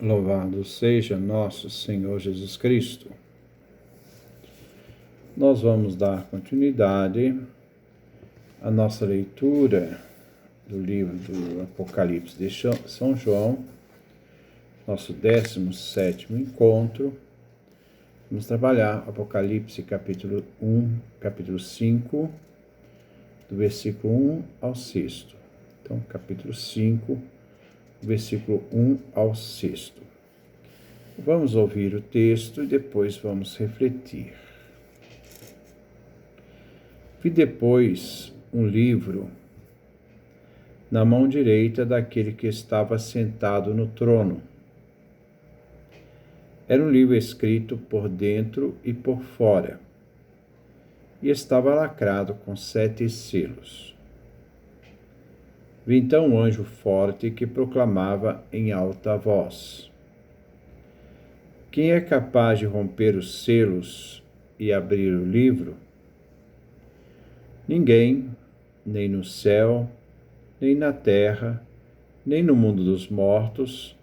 Louvado seja nosso Senhor Jesus Cristo. Nós vamos dar continuidade à nossa leitura do livro do Apocalipse de São João, nosso 17º encontro. Vamos trabalhar Apocalipse capítulo 5, do versículo 1 ao 6. Então, capítulo 5, versículo 1 ao 6. Vamos ouvir o texto e depois vamos refletir. Vi depois um livro na mão direita daquele que estava sentado no trono. Era um livro escrito por dentro e por fora, e estava lacrado com 7 selos. Vi então um anjo forte que proclamava em alta voz: quem é capaz de romper os selos e abrir o livro? Ninguém, nem no céu, nem na terra, nem no mundo dos mortos,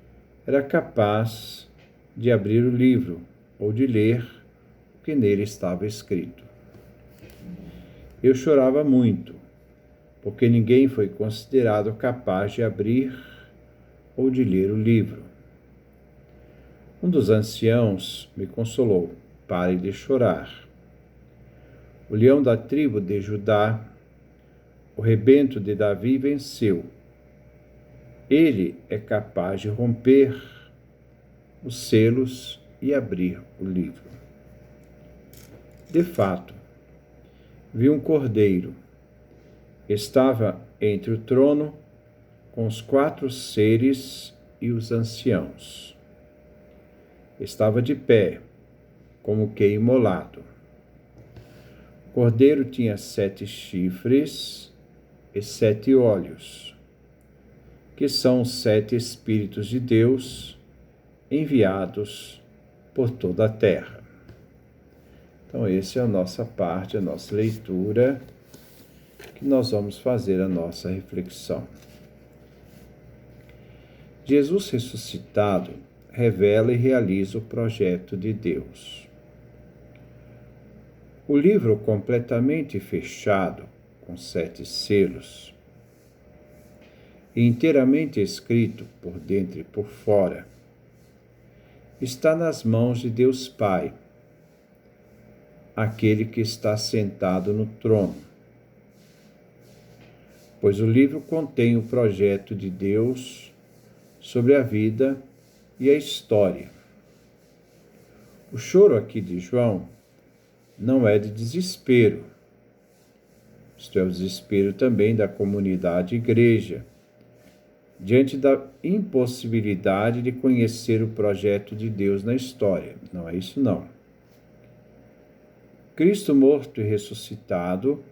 era capaz de abrir o livro ou de ler o que nele estava escrito. Eu chorava muito, porque ninguém foi considerado capaz de abrir ou de ler o livro. Um dos anciãos me consolou: pare de chorar. O leão da tribo de Judá, o rebento de Davi, venceu. Ele é capaz de romper os selos e abrir o livro. De fato, vi um cordeiro. Estava entre o trono com os 4 seres e os anciãos. Estava de pé, como que imolado. O cordeiro tinha 7 chifres e 7 olhos, que são os 7 Espíritos de Deus enviados por toda a terra. Então, essa é a nossa parte, a nossa leitura, que nós vamos fazer a nossa reflexão. Jesus ressuscitado revela e realiza o projeto de Deus. O livro completamente fechado, com 7 selos, e inteiramente escrito por dentro e por fora, está nas mãos de Deus Pai, aquele que está sentado no trono. Pois o livro contém o projeto de Deus sobre a vida e a história. O choro aqui de João não é de desespero. Isto é o desespero também da comunidade igreja, diante da impossibilidade de conhecer o projeto de Deus na história. Não é isso, não. Cristo morto e ressuscitado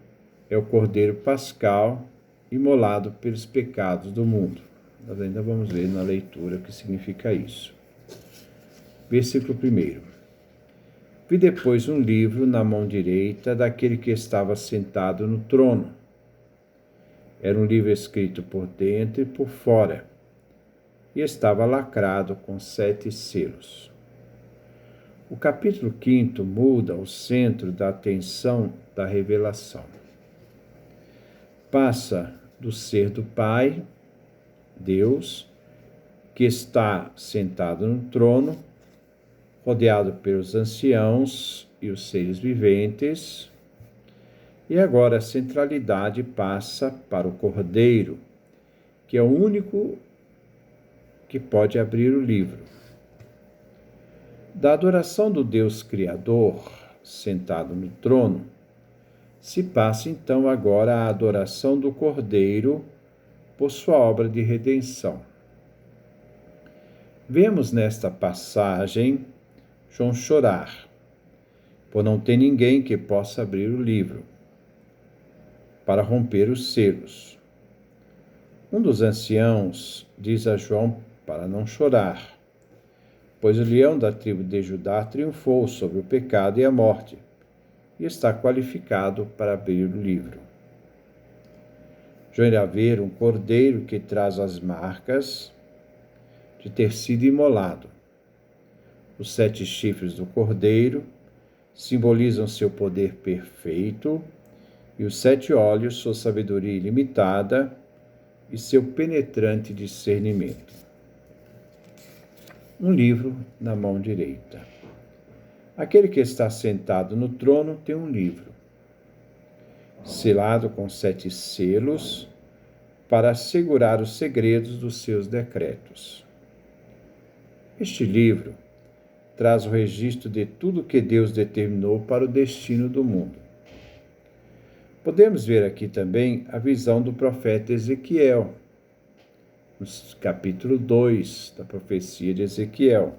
é o Cordeiro Pascal imolado pelos pecados do mundo. Nós ainda vamos ver na leitura o que significa isso. Versículo 1. Vi depois um livro na mão direita daquele que estava sentado no trono. Era um livro escrito por dentro e por fora, e estava lacrado com 7 selos. O capítulo 5 muda o centro da atenção da revelação. Passa do ser do Pai, Deus, que está sentado no trono, rodeado pelos anciãos e os seres viventes, e agora a centralidade passa para o Cordeiro, que é o único que pode abrir o livro. Da adoração do Deus Criador, sentado no trono, se passa então agora à adoração do Cordeiro por sua obra de redenção. Vemos nesta passagem João chorar, por não ter ninguém que possa abrir o livro, para romper os selos. Um dos anciãos diz a João para não chorar, pois o leão da tribo de Judá triunfou sobre o pecado e a morte, e está qualificado para abrir o livro. João irá ver um cordeiro que traz as marcas de ter sido imolado. Os 7 chifres do cordeiro simbolizam seu poder perfeito e os 7 olhos sua sabedoria ilimitada e seu penetrante discernimento. Um livro na mão direita. Aquele que está sentado no trono tem um livro, selado com 7 selos, para assegurar os segredos dos seus decretos. Este livro traz o registro de tudo que Deus determinou para o destino do mundo. Podemos ver aqui também a visão do profeta Ezequiel, no capítulo 2 da profecia de Ezequiel.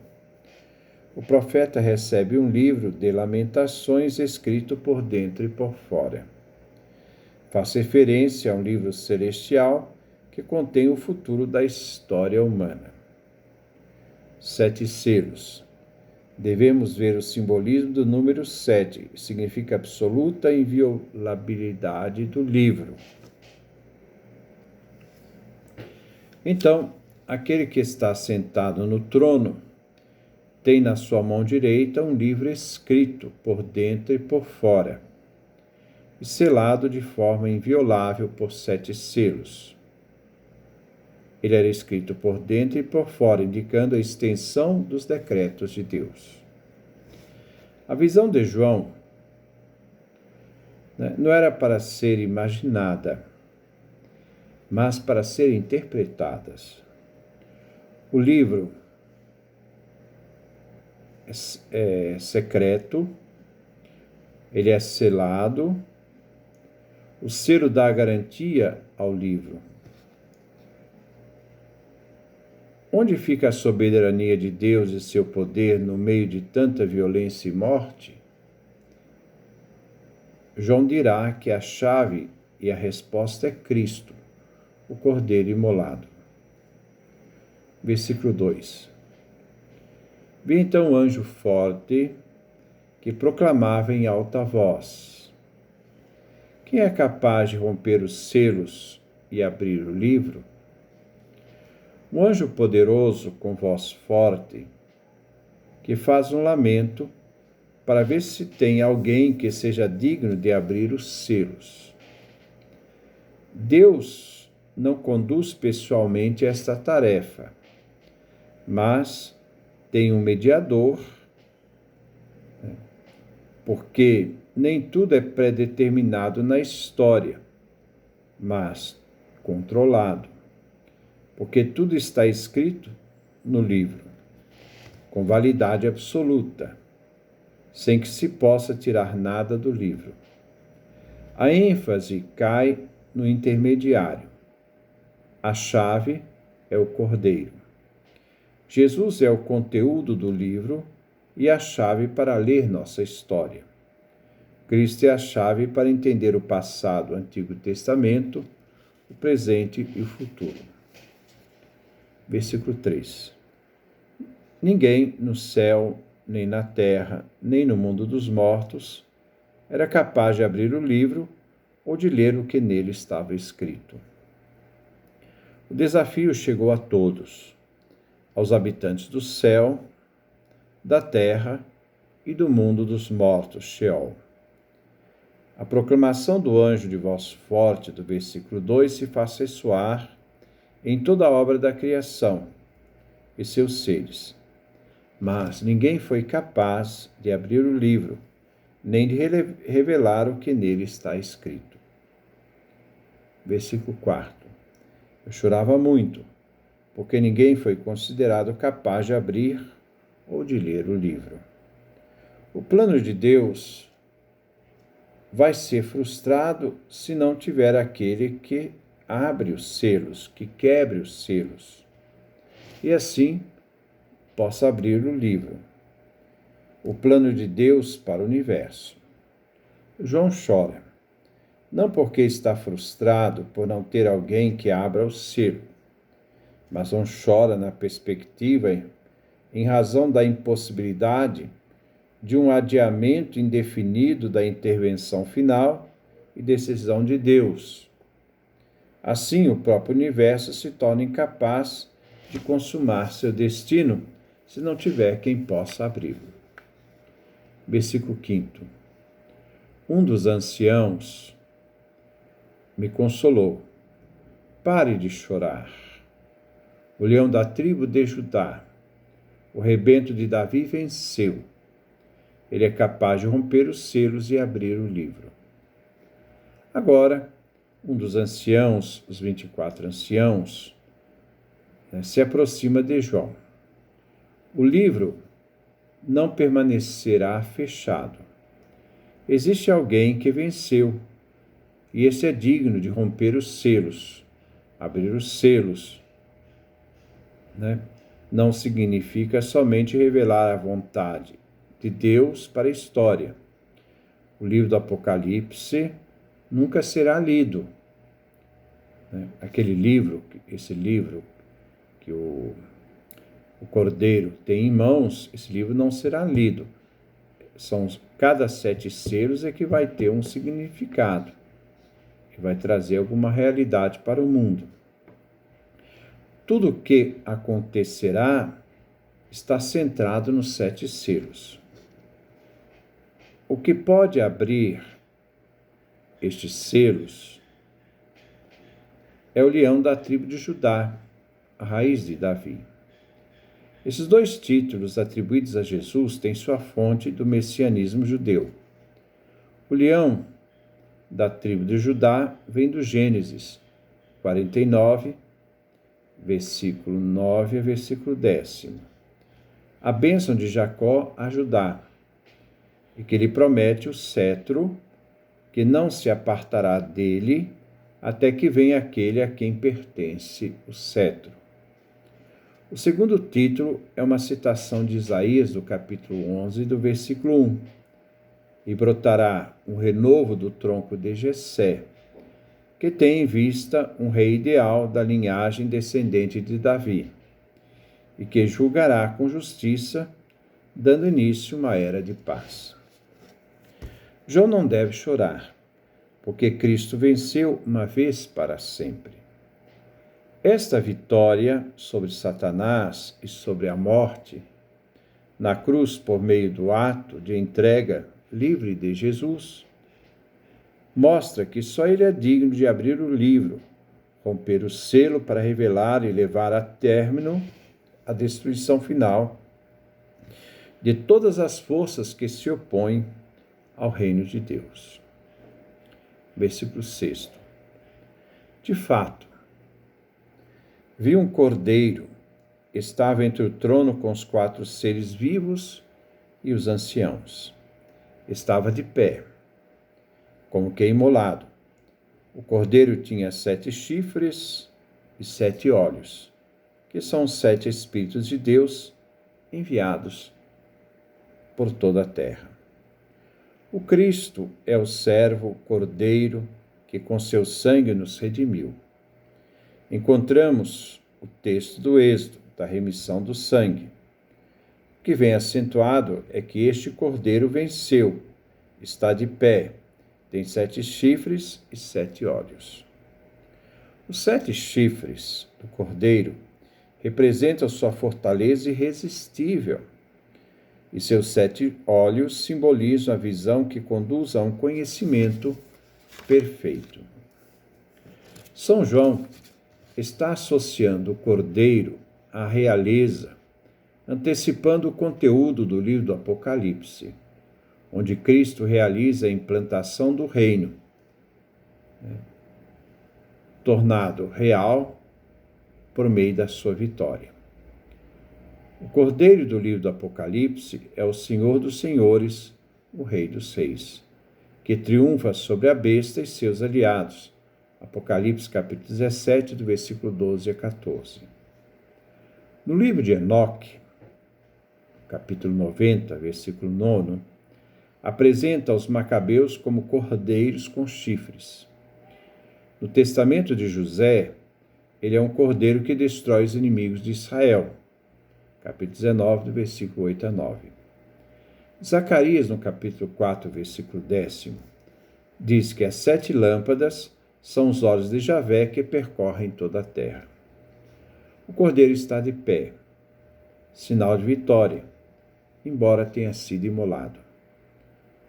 O profeta recebe um livro de lamentações escrito por dentro e por fora. Faz referência a um livro celestial que contém o futuro da história humana. 7 selos. Devemos ver o simbolismo do número 7, que significa absoluta inviolabilidade do livro. Então, aquele que está sentado no trono tem na sua mão direita um livro escrito por dentro e por fora, e selado de forma inviolável por 7 selos. Ele era escrito por dentro e por fora, indicando a extensão dos decretos de Deus. A visão de João não era para ser imaginada, mas para ser interpretadas. O livro é secreto, ele é selado, o selo dá garantia ao livro. Onde fica a soberania de Deus e seu poder no meio de tanta violência e morte? João dirá que a chave e a resposta é Cristo, o Cordeiro imolado. Versículo 2. Vi então um anjo forte que proclamava em alta voz: quem é capaz de romper os selos e abrir o livro? Um anjo poderoso com voz forte, que faz um lamento para ver se tem alguém que seja digno de abrir os selos. Deus não conduz pessoalmente esta tarefa, mas tem um mediador, porque nem tudo é predeterminado na história, mas controlado. Porque tudo está escrito no livro, com validade absoluta, sem que se possa tirar nada do livro. A ênfase cai no intermediário. A chave é o Cordeiro. Jesus é o conteúdo do livro e a chave para ler nossa história. Cristo é a chave para entender o passado, o Antigo Testamento, o presente e o futuro. Versículo 3. Ninguém no céu, nem na terra, nem no mundo dos mortos era capaz de abrir o livro ou de ler o que nele estava escrito. O desafio chegou a todos, aos habitantes do céu, da terra e do mundo dos mortos, Sheol. A proclamação do anjo de voz forte do versículo 2 se faz ressoar em toda a obra da criação e seus seres. Mas ninguém foi capaz de abrir o livro, nem de revelar o que nele está escrito. Versículo 4. Eu chorava muito, porque ninguém foi considerado capaz de abrir ou de ler o livro. O plano de Deus vai ser frustrado se não tiver aquele que abre os selos, que quebre os selos, e assim possa abrir o livro. O plano de Deus para o universo. João chora, não porque está frustrado por não ter alguém que abra o selo, mas João chora na perspectiva em razão da impossibilidade de um adiamento indefinido da intervenção final e decisão de Deus. Assim, o próprio universo se torna incapaz de consumar seu destino, se não tiver quem possa abri-lo. Versículo 5. Um dos anciãos me consolou. Pare de chorar. O leão da tribo de Judá, o rebento de Davi, venceu. Ele é capaz de romper os selos e abrir o livro. Agora, um dos anciãos, os 24 anciãos, se aproxima de Jó. O livro não permanecerá fechado. Existe alguém que venceu, e esse é digno de romper os selos, abrir os selos. Não significa somente revelar a vontade de Deus para a história. O livro do Apocalipse nunca será lido. Esse livro que o Cordeiro tem em mãos, esse livro não será lido. Cada 7 selos é que vai ter um significado, que vai trazer alguma realidade para o mundo. Tudo o que acontecerá está centrado nos 7 selos. O que pode abrir estes selos é o leão da tribo de Judá, a raiz de Davi. Esses 2 títulos atribuídos a Jesus têm sua fonte do messianismo judeu. O leão da tribo de Judá vem do Gênesis 49, versículo 9 a versículo 10. A bênção de Jacó a Judá, e que lhe promete o cetro, que não se apartará dele, até que venha aquele a quem pertence o cetro. O segundo título é uma citação de Isaías, do capítulo 11, do versículo 1. E brotará um renovo do tronco de Jessé, que tem em vista um rei ideal da linhagem descendente de Davi, e que julgará com justiça, dando início a uma era de paz. Jó não deve chorar, porque Cristo venceu uma vez para sempre. Esta vitória sobre Satanás e sobre a morte, na cruz por meio do ato de entrega livre de Jesus, mostra que só ele é digno de abrir o livro, romper o selo para revelar e levar a término a destruição final de todas as forças que se opõem ao reino de Deus. Versículo 6. De fato, vi um cordeiro, estava entre o trono com os 4 seres vivos e os anciãos. Estava de pé, como que imolado. O cordeiro tinha 7 chifres e 7 olhos, que são os 7 Espíritos de Deus enviados por toda a terra. O Cristo é o servo cordeiro que com seu sangue nos redimiu. Encontramos o texto do Êxodo, da remissão do sangue. O que vem acentuado é que este cordeiro venceu, está de pé, tem 7 chifres e 7 olhos. Os 7 chifres do cordeiro representam sua fortaleza irresistível, e seus 7 olhos simbolizam a visão que conduz a um conhecimento perfeito. São João está associando o cordeiro à realeza, antecipando o conteúdo do livro do Apocalipse, onde Cristo realiza a implantação do reino, tornado real por meio da sua vitória. O cordeiro do livro do Apocalipse é o Senhor dos Senhores, o Rei dos Reis, que triunfa sobre a besta e seus aliados. Apocalipse capítulo 17, do versículo 12 a 14. No livro de Enoque, capítulo 90, versículo 9, apresenta os macabeus como cordeiros com chifres. No testamento de José, ele é um cordeiro que destrói os inimigos de Israel. Capítulo 19, do versículo 8 a 9. Zacarias, no capítulo 4, versículo 10, diz que as 7 lâmpadas são os olhos de Javé que percorrem toda a terra. O cordeiro está de pé, sinal de vitória, embora tenha sido imolado.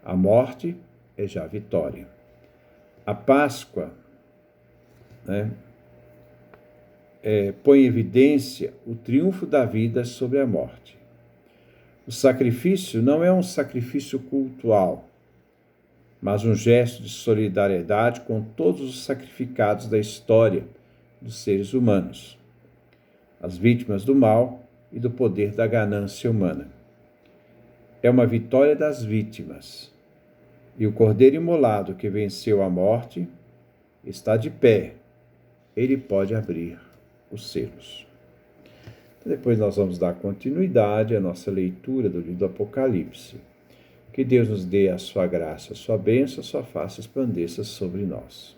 A morte é já vitória. A Páscoa, põe em evidência o triunfo da vida sobre a morte. O sacrifício não é um sacrifício cultual, mas um gesto de solidariedade com todos os sacrificados da história dos seres humanos, as vítimas do mal e do poder da ganância humana. É uma vitória das vítimas. E o cordeiro imolado que venceu a morte está de pé. Ele pode abrir os selos. Depois nós vamos dar continuidade à nossa leitura do livro do Apocalipse. Que Deus nos dê a sua graça, a sua bênção, a sua face resplandeça sobre nós.